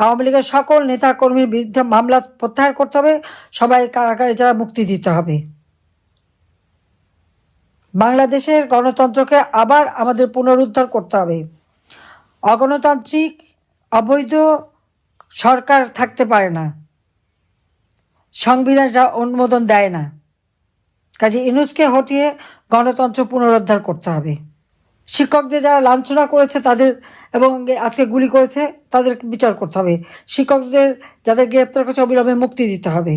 আওয়ামী লীগের সকল নেতা কর্মীর বিরুদ্ধে মামলা প্রত্যাহার করতে হবে, সবাই কারাগারে যারা মুক্তি দিতে হবে। বাংলাদেশের গণতন্ত্রকে আবার আমাদের পুনরুদ্ধার করতে হবে। অগণতান্ত্রিক অবৈধ সরকার থাকতে পারে না, সংবিধান অনুমোদন দেয় না। কাজে ইউনূসকে হটিয়ে গণতন্ত্র পুনরুদ্ধার করতে হবে। শিক্ষকদের যারা লাঞ্ছনা করেছে তাদের এবং আজকে গুলি করেছে তাদের বিচার করতে হবে। শিক্ষকদের যাদের গ্রেপ্তার করেছে অবিলম্বে মুক্তি দিতে হবে।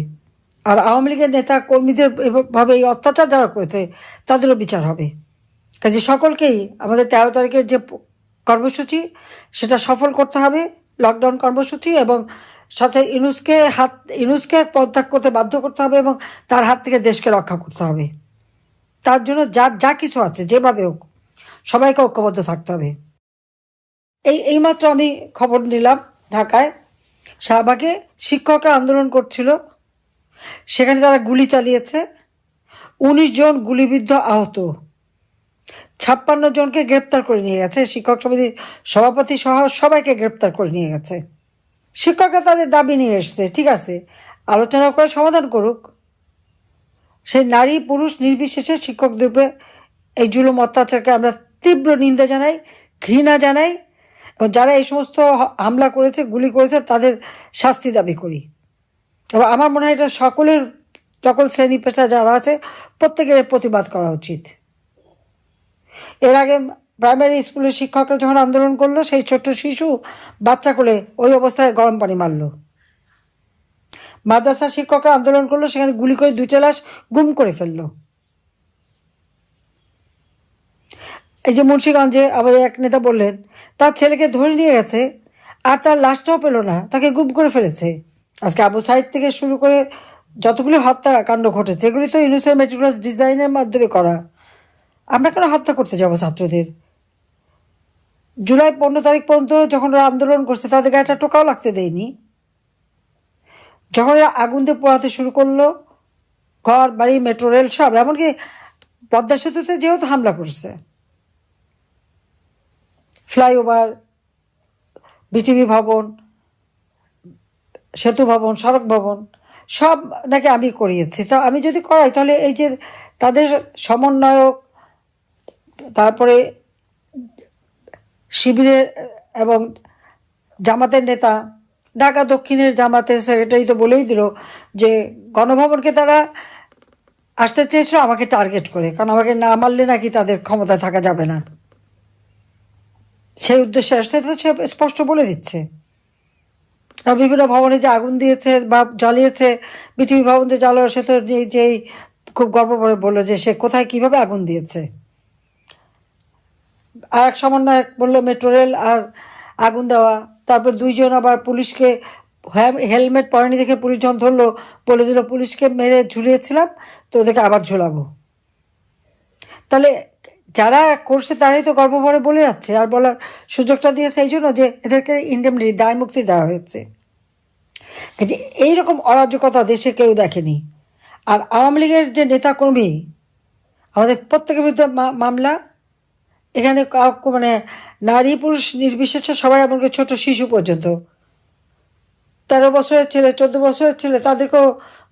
আর আওয়ামী লীগের নেতা কর্মীদের এভাবে এই অত্যাচার যারা করেছে তাদেরও বিচার হবে। কাজে সকলকেই আমাদের 13 তারিখের যে কর্মসূচি সেটা সফল করতে হবে, লকডাউন কর্মসূচি, এবং সাথে ইউনূসকে পদত্যাগ করতে বাধ্য করতে হবে এবং তার হাত থেকে দেশকে রক্ষা করতে হবে। তার জন্য যা কিছু আছে যেভাবে হোক সবাইকে ঐক্যবদ্ধ থাকতে হবে। এইমাত্র আমি খবর নিলাম ঢাকায় শাহবাগে শিক্ষকরা আন্দোলন করছিল, সেখানে তারা গুলি চালিয়েছে, 19 জন গুলিবিদ্ধ আহত, 56 জনকে গ্রেপ্তার করে নিয়ে গেছে। শিক্ষক সমিতির সভাপতি সহ সবাইকে গ্রেপ্তার করে নিয়ে গেছে। শিক্ষকরা তাদের দাবি নিয়ে এসছে, ঠিক আছে, আলোচনা করে সমাধান করুক। সেই নারী পুরুষ নির্বিশেষে শিক্ষকদের উপরে এই জুলুম অত্যাচারকে আমরা তীব্র নিন্দা জানাই, ঘৃণা জানাই, এবং যারা এই সমস্ত হামলা করেছে, গুলি করেছে তাদের শাস্তি দাবি করি। এবং আমার মনে হয় এটা সকল শ্রেণী পেশা যারা আছে প্রত্যেকের প্রতিবাদ করা উচিত। এর আগে প্রাইমারি স্কুলের শিক্ষকরা যখন আন্দোলন করলো, সেই ছোট্ট শিশু বাচ্চা কোলে ওই অবস্থায় গরম পানি মারল। মাদ্রাসার শিক্ষকরা আন্দোলন করলো, সেখানে গুলি করে 2টা লাশ গুম করে ফেললো। এই যে মুন্সিগঞ্জে আমাদের এক নেতা বললেন তার ছেলেকে ধরে নিয়ে গেছে আর তার লাশটাও পেল না, তাকে গুম করে ফেলেছে। আজকে আবু সাইদ থেকে শুরু করে যতগুলি হত্যাকাণ্ড ঘটেছে এগুলি তো ইউনূসের মেটিকুলাস ডিজাইনের মাধ্যমে করা। আমরা কেন হত্যা করতে যাব ছাত্রদের? জুলাই 15 তারিখ পর্যন্ত যখন ওরা আন্দোলন করছে তাদের গায়ে একটা টোকাও লাগতে দেয়নি। যখন ওরা আগুন দিয়ে পোড়াতে শুরু করলো ঘর বাড়ি মেট্রো রেল সব, এমনকি পদ্মা সেতুতে যেহেতু হামলা করছে, ফ্লাইওভার, বিটিভি ভবন, সেতু ভবন, সড়ক ভবন সব নাকি আমি করিয়েছি। তা আমি যদি করাই তাহলে এই যে তাদের সমন্বয়ক, তারপরে শিবিরের এবং জামাতের নেতা, ঢাকা দক্ষিণের জামাতের সেক্রেটারি তো বলেই দিল যে গণভবনকে তারা আসতে চেয়েছিল আমাকে টার্গেট করে, কারণ আমাকে না মারলে নাকি তাদের ক্ষমতায় থাকা যাবে না। সেই উদ্দেশ্যে আসছে, এটা সে স্পষ্ট বলে দিচ্ছে। আর বিভিন্ন ভবনে যে আগুন দিয়েছে বা জ্বালিয়েছে, বিটিভি ভবন যে জ্বালানো, সে তো যেই খুব গর্ব করে বললো যে সে কোথায় কীভাবে আগুন দিয়েছে। আর এক সমন্বয়ক বললো মেট্রো রেল আর আগুন দেওয়া। তারপর 2 জন আবার পুলিশকে হেলমেট পরেনি দেখে পুলিশ যখন ধরলো বলে দিল পুলিশকে মেরে ঝুলিয়েছিলাম তো ওদেরকে আবার ঝুলাবো। তাহলে যারা করছে তারাই তো গর্ব ভরে বলে যাচ্ছে, আর বলার সুযোগটা দিয়েছে এই জন্য যে এদেরকে ইন্ডেমনিটি, দায় মুক্তি দেওয়া হয়েছে। যে এইরকম অরাজকতা দেশে কেউ দেখেনি। আর আওয়ামী লীগের যে নেতাকর্মী, আমাদের প্রত্যেকের বিরুদ্ধে মামলা, এখানে কাউকে মানে নারী পুরুষ নির্বিশেষে সবাই, এমনকি ছোট শিশু পর্যন্ত, 13 বছরের ছেলে, 14 বছরের ছেলে, তাদেরকেও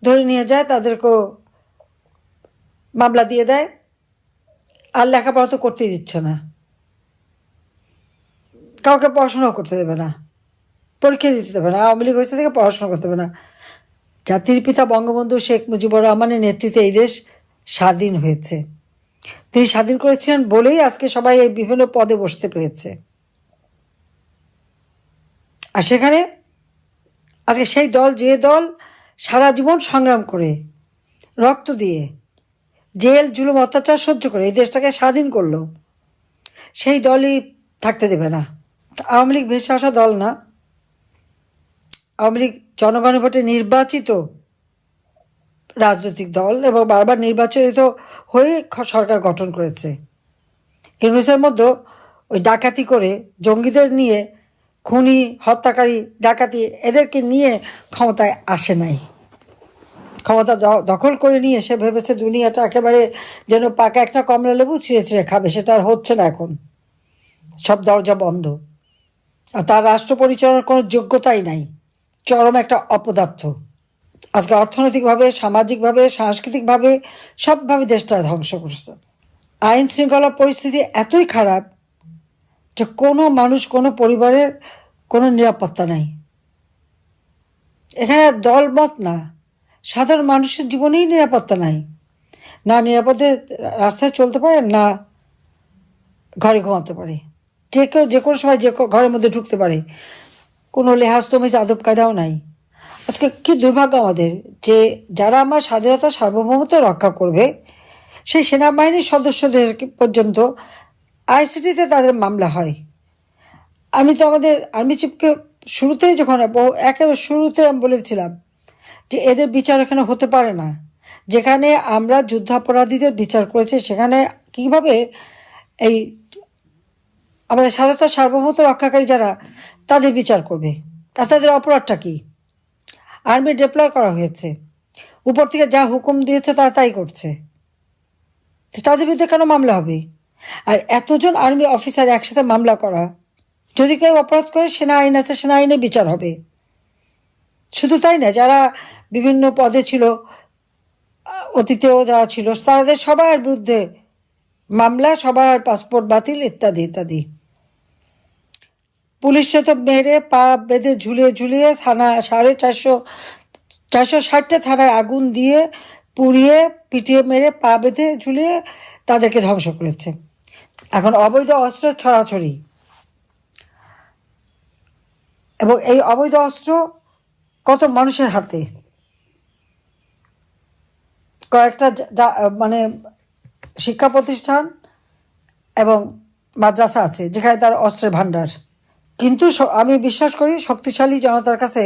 ধরে নিয়ে যায়, তাদেরকেও মামলা দিয়ে দেয়। আর লেখাপড়া তো করতেই দিচ্ছে না, কাউকে পড়াশোনাও করতে দেবে না, পরীক্ষা দিতে দেবে না। আওয়ামী লীগ হয়েছে থেকে পড়াশোনা করতে দেবে না। জাতির পিতা বঙ্গবন্ধু শেখ মুজিবুর রহমানের নেতৃত্বে এই দেশ স্বাধীন হয়েছে। তিনি স্বাধীন করেছিলেন বলেই আজকে সবাই এই বিভিন্ন পদে বসতে পেরেছে। আর সেখানে আজকে সেই দল, যে দল সারা জীবন সংগ্রাম করে, রক্ত দিয়ে, জেল জুলুম অত্যাচার সহ্য করে এই দেশটাকে স্বাধীন করলো, সেই দলই থাকতে দেবে না। আওয়ামী লীগ ভেসে আসা দল না। আওয়ামী লীগ জনগণের ভোটে নির্বাচিত রাজনৈতিক দল এবং বারবার নির্বাচিত হয়ে সরকার গঠন করেছে। ইউনূসের মধ্যে ওই ডাকাতি করে জঙ্গিদের নিয়ে, খুনি, হত্যাকারী, ডাকাতি এদেরকে নিয়ে ক্ষমতায় আসে নাই। ক্ষমতা দখল করে নিয়ে সে ভেবেছে দুনিয়াটা একেবারে যেন পাকা একটা কমলা লেবু ছিঁড়ে ছিঁড়ে খাবে। সেটা আর হচ্ছে না, এখন সব দরজা বন্ধ। আর তার রাষ্ট্র পরিচালনার কোনো যোগ্যতাই নাই, চরম একটা অপদার্থ। আজকে অর্থনৈতিকভাবে, সামাজিকভাবে, সাংস্কৃতিকভাবে সবভাবে দেশটা ধ্বংস করছে। আইন শৃঙ্খলার পরিস্থিতি এতই খারাপ যে কোনো মানুষ, কোনো পরিবারের কোনো নিরাপত্তা নাই। এখানে দলমত না, সাধারণ মানুষের জীবনেই নিরাপত্তা নাই। না নিরাপদে রাস্তায় চলতে পারে, না ঘরে ঘুমাতে পারে। যে কেউ যে কোনো সময় যে ঘরের মধ্যে ঢুকতে পারে, কোনো লেহাজ তমিজ আদব কায়দাও নাই। আজকে কি দুর্ভাগ্য আমাদের যে যারা আমার স্বাধীনতা সার্বভৌমত্ব রক্ষা করবে সেই সেনাবাহিনীর সদস্যদের পর্যন্ত আইসিটিতে তাদের মামলা হয়। আমি তো আমাদের আর্মি চিফকে শুরুতেই যখন একেবারে শুরুতে আমি বলেছিলাম যে এদের বিচার এখানে হতে পারে না। যেখানে আমরা যুদ্ধাপরাধীদের বিচার করেছি সেখানে কিভাবে এই আমাদের স্বাধীনতা সার্বভৌমত্ব রক্ষাকারী যারা তাদের বিচার করবে? তাদের অপরাধটা কী? আর্মি ডিপ্লয় করা হয়েছে, উপর থেকে যা হুকুম দিয়েছে তারা তাই করছে, তাদের বিরুদ্ধে কেন মামলা হবে? আর এতজন আর্মি অফিসার একসাথে মামলা করা, যদি কেউ অপরাধ করে সেনা আইন আছে, সেনা আইনে বিচার হবে। শুধু তাই না, যারা বিভিন্ন পদে ছিল, অতীতেও যারা ছিল, তাদের সবার বিরুদ্ধে মামলা, সবার পাসপোর্ট বাতিল ইত্যাদি ইত্যাদি। পুলিশে তো মেরে পা বেঁধে ঝুলিয়ে ঝুলিয়ে থানা 460টা থানায় আগুন দিয়ে পুড়িয়ে পিটিয়ে মেরে পা বেঁধে ঝুলিয়ে তাদেরকে ধ্বংস করেছে। এখন অবৈধ অস্ত্র ছড়াছড়ি, এবং এই অবৈধ অস্ত্র কত মানুষের হাতে। কয়েকটা মানে শিক্ষা প্রতিষ্ঠান এবং মাদ্রাসা আছে যেখানে তার অস্ত্রের ভাণ্ডার। কিন্তু আমি বিশ্বাস করি শক্তিশালী জনতার কাছে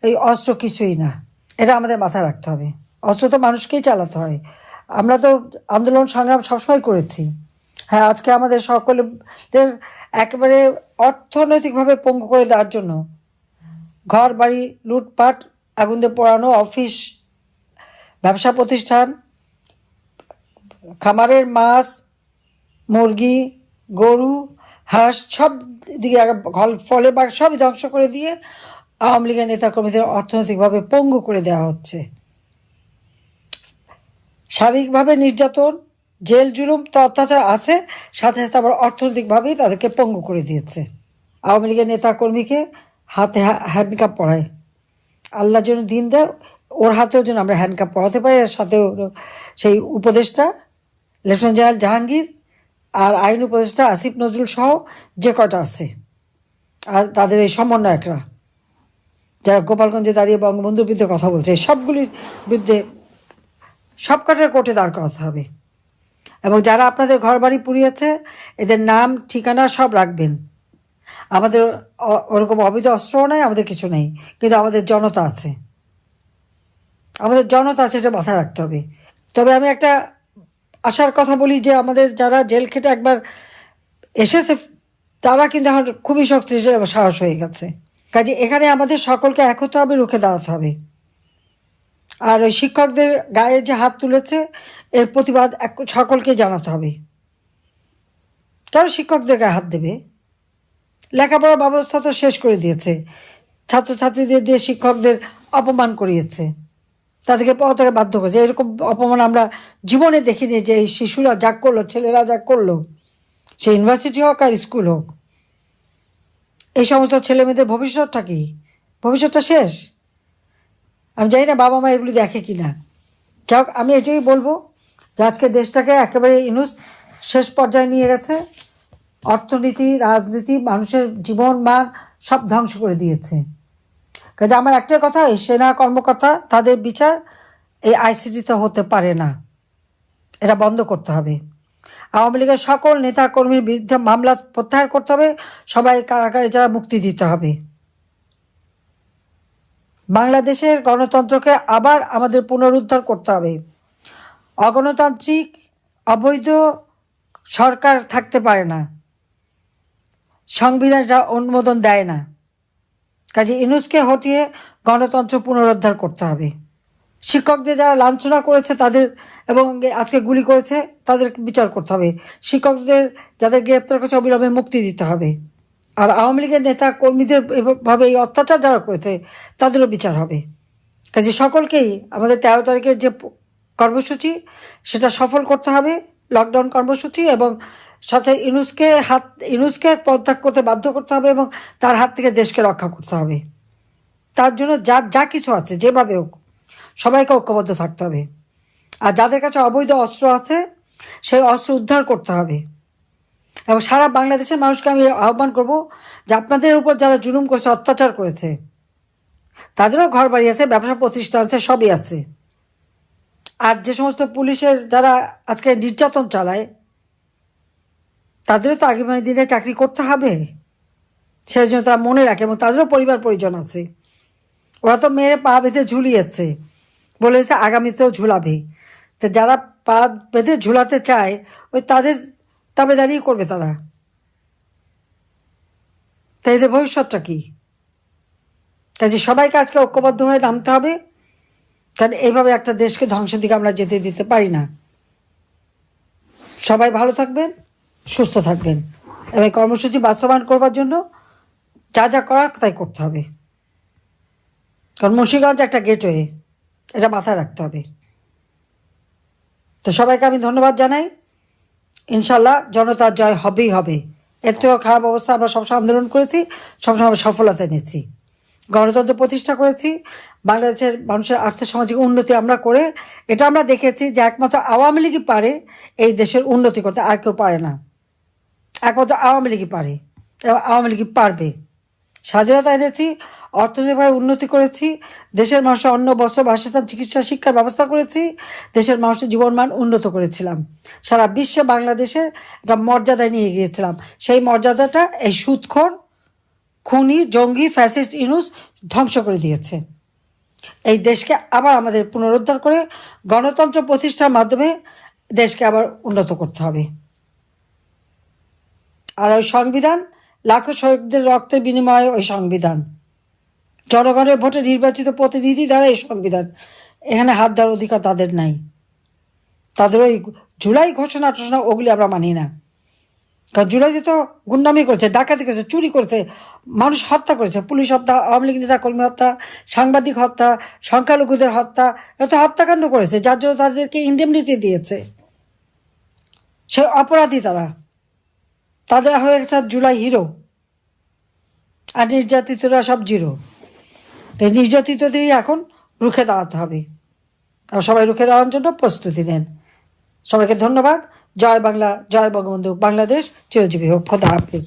এই অস্ত্র কিছুই না, এটা আমাদের মাথায় রাখতে হবে। অস্ত্র তো মানুষকেই চালাতে হয়। আমরা তো আন্দোলন সংগ্রাম সবসময় করেছি। হ্যাঁ, আজকে আমাদের সকলের একেবারে অর্থনৈতিকভাবে পঙ্গু করে দেওয়ার জন্য ঘর বাড়ি লুটপাট, আগুন দিয়ে পোড়ানো, অফিস, ব্যবসা প্রতিষ্ঠান, খামারের মাছ, মুরগি, গরু, হাঁস সব দিকে ফলে বা সবই ধ্বংস করে দিয়ে আওয়ামী লীগের নেতাকর্মীদের অর্থনৈতিকভাবে পঙ্গু করে দেওয়া হচ্ছে। শারীরিকভাবে নির্যাতন, জেল জুলুম তো অত্যাচার আছে, সাথে সাথে আবার অর্থনৈতিকভাবেই তাদেরকে পঙ্গু করে দিয়েছে। আওয়ামী লীগের নেতাকর্মীকে হাতে হ্যান্ডকাপ পরায়, আল্লাহ যেন দিন দেয় ওর হাতেও যেন আমরা হ্যান্ডকাপ পরাতে পারি। আর সাথে সেই উপদেষ্টা লেফটেন্যান্ট জেনারেল জাহাঙ্গীর আর আইন উপদেষ্টা আসিফ নজরুল সহ যে কটা আছে, আর তাদের এই সমন্বয়করা যারা গোপালগঞ্জে দাঁড়িয়ে বঙ্গবন্ধুর বিরুদ্ধে কথা বলছে, সবগুলির বিরুদ্ধে সব কটার কোর্টে দাঁড় করাতে হবে। এবং যারা আপনাদের ঘর বাড়ি পুড়িয়েছে এদের নাম ঠিকানা সব রাখবেন। আমাদের ওরকম অবৈধ অস্ত্রও নাই, আমাদের কিছু নেই, কিন্তু আমাদের জনতা আছে, আমাদের জনতা আছে, এটা মাথায় রাখতে হবে। তবে আমি একটা আশার কথা বলি যে আমাদের যারা জেল খেটে একবার এসেছে তারা কিন্তু এখন খুবই শক্তিশালী সাহস হয়ে গেছে। কাজে এখানে আমাদের সকলকে এক হতে হবে, রুখে দাঁড়াতে হবে। আর ওই শিক্ষকদের গায়ে যে হাত তুলেছে এর প্রতিবাদ সকলকে জানাতে হবে। কেন শিক্ষকদের গায়ে হাত দেবে? লেখাপড়ার ব্যবস্থা তো শেষ করে দিয়েছে, ছাত্রছাত্রীদের দিয়ে শিক্ষকদের অপমান করিয়েছে, তাদেরকে পড়াতে বাধ্য করেছে। এরকম অপমান আমরা জীবনে দেখিনি যে এই শিশুরা যা করলো, ছেলেরা যা করলো, সে ইউনিভার্সিটি হোক আর স্কুল হোক। এই সমস্ত ছেলেমেয়েদের ভবিষ্যৎটা কি? ভবিষ্যৎটা শেষ। আমি জানি না বাবা মা এগুলি দেখে কি না। যাক, আমি এটাই বলবো যে আজকে দেশটাকে একেবারে ইনুস শেষ পর্যায়ে নিয়ে গেছে। অর্থনীতি, রাজনীতি, মানুষের জীবন মান সব ধ্বংস করে দিয়েছে। কাজে আমার একটাই কথা, এই সেনা কর্মকর্তা তাদের বিচার এই আইসিটিতে হতে পারে না, এটা বন্ধ করতে হবে। আওয়ামী লীগের সকল নেতা কর্মীর বিরুদ্ধে মামলা প্রত্যাহার করতে হবে, সবাই কারাগারে যারা মুক্তি দিতে হবে। বাংলাদেশের গণতন্ত্রকে আবার আমাদের পুনরুদ্ধার করতে হবে। অগণতান্ত্রিক অবৈধ সরকার থাকতে পারে না, সংবিধান এটা অনুমোদন দেয় না। কাজে ইউনূসকে হটিয়ে গণতন্ত্র পুনরুদ্ধার করতে হবে। শিক্ষকদের যারা লাঞ্ছনা করেছে তাদের এবং আজকে গুলি করেছে তাদের বিচার করতে হবে। শিক্ষকদের যাদের গ্রেপ্তার করেছে অবিলম্বে মুক্তি দিতে হবে। আর আওয়ামী লীগের নেতা কর্মীদের এভাবে এই অত্যাচার যারা করেছে তাদেরও বিচার হবে। কাজে সকলকেই আমাদের 13 তারিখের যে কর্মসূচি সেটা সফল করতে হবে, লকডাউন কর্মসূচি, এবং সাথে ইনুসকে পদত্যাগ করতে বাধ্য করতে হবে এবং তার হাত থেকে দেশকে রক্ষা করতে হবে। তার জন্য যা কিছু আছে যেভাবে হোক সবাইকে ঐক্যবদ্ধ থাকতে হবে। আর যাদের কাছে অবৈধ অস্ত্র আছে সেই অস্ত্র উদ্ধার করতে হবে। এবং সারা বাংলাদেশের মানুষকে আমি আহ্বান করব যে আপনাদের উপর যারা জুলুম করেছে, অত্যাচার করেছে, তাদেরও ঘর বাড়ি আছে, ব্যবসা প্রতিষ্ঠান আছে, সবই আছে। আর যে সমস্ত পুলিশের যারা আজকে নির্যাতন চালায় তাদেরও তো আগামী দিনে চাকরি করতে হবে, সেই জন্য তারা মনে রাখে, এবং তাদেরও পরিবার পরিজন আছে। ওরা তো মেরে পা বেঁধে ঝুলিয়েছে, বলেছে আগামীতেও ঝুলাবে। তো যারা পা বেঁধে ঝুলাতে চায় ওই তাদের দাবিদারিই করবে তারা। তাই এদের ভবিষ্যৎটা কী? কাজে সবাইকে আজকে ঐক্যবদ্ধ হয়ে নামতে হবে, কারণ এইভাবে একটা দেশকে ধ্বংসের দিকে আমরা যেতে দিতে পারি না। সবাই ভালো থাকবেন, সুস্থ থাকবেন, এবং এই কর্মসূচি বাস্তবায়ন করবার জন্য যা করার তাই করতে হবে। কারণ মুন্সিগঞ্জ একটা গেটওয়ে, এটা মাথায় রাখতে হবে। তো সবাইকে আমি ধন্যবাদ জানাই। ইনশাল্লাহ জনতার জয় হবেই হবে। এর থেকেও খারাপ অবস্থা আমরা সবসময় আন্দোলন করেছি, সবসময় সফলতা এনেছি, গণতন্ত্র প্রতিষ্ঠা করেছি, বাংলাদেশের মানুষের আর্থসামাজিক উন্নতি আমরা করে এটা আমরা দেখেছি যে একমাত্র আওয়ামী লীগই পারে এই দেশের উন্নতি করতে, আর কেউ পারে না। একমাত্র আওয়ামী লীগই পারে এবং আওয়ামী লীগই পারবে। স্বাধীনতা এনেছি, অর্থনৈতিকভাবে উন্নতি করেছি, দেশের মানুষের অন্ন, বস্ত্র, বাসস্থান, চিকিৎসা, শিক্ষার ব্যবস্থা করেছি, দেশের মানুষের জীবনমান উন্নত করেছিলাম, সারা বিশ্বে বাংলাদেশের একটা মর্যাদায় নিয়ে গিয়েছিলাম। সেই মর্যাদাটা এই সুদখোর, খুনি, জঙ্গি, ফ্যাসিস্ট ইউনূস ধ্বংস করে দিয়েছে। এই দেশকে আবার আমাদের পুনরুদ্ধার করে গণতন্ত্র প্রতিষ্ঠার মাধ্যমে দেশকে আবার উন্নত করতে হবে। আর ওই সংবিধান, লাখো শহীদদের রক্তের বিনিময়ে ওই সংবিধান, জনগণের ভোটে নির্বাচিত প্রতিনিধি দ্বারা এই সংবিধান, এখানে হাত দেওয়ার অধিকার তাদের নাই। তাদের ওই জুলাই ঘোষণা টোষণা ওগুলি আমরা মানি না। কারণ জুলাইতে তো গুন্ডামি করেছে, ডাকাতি করেছে, চুরি করেছে, মানুষ হত্যা করেছে, পুলিশ হত্যা, আওয়ামী লীগ নেতা কর্মী হত্যা, সাংবাদিক হত্যা, সংখ্যালঘুদের হত্যা, এটা তো হত্যাকাণ্ড করেছে, যার জন্য তাদেরকে ইন্ডেমনিটি দিয়েছে। সে অপরাধী তারা, তাদের হয়ে গেছে জুলাই হিরো, আর নির্যাতিতরা সব জিরো। তো নির্যাতিতদেরই এখন রুখে দাঁড়াতে হবে, আর সবাই রুখে দাঁড়ানোর জন্য প্রস্তুতি নেন। সবাইকে ধন্যবাদ। জয় বাংলা, জয় বঙ্গবন্ধু, বাংলাদেশ চিরজীবী হোক। খোদা হাফিজ।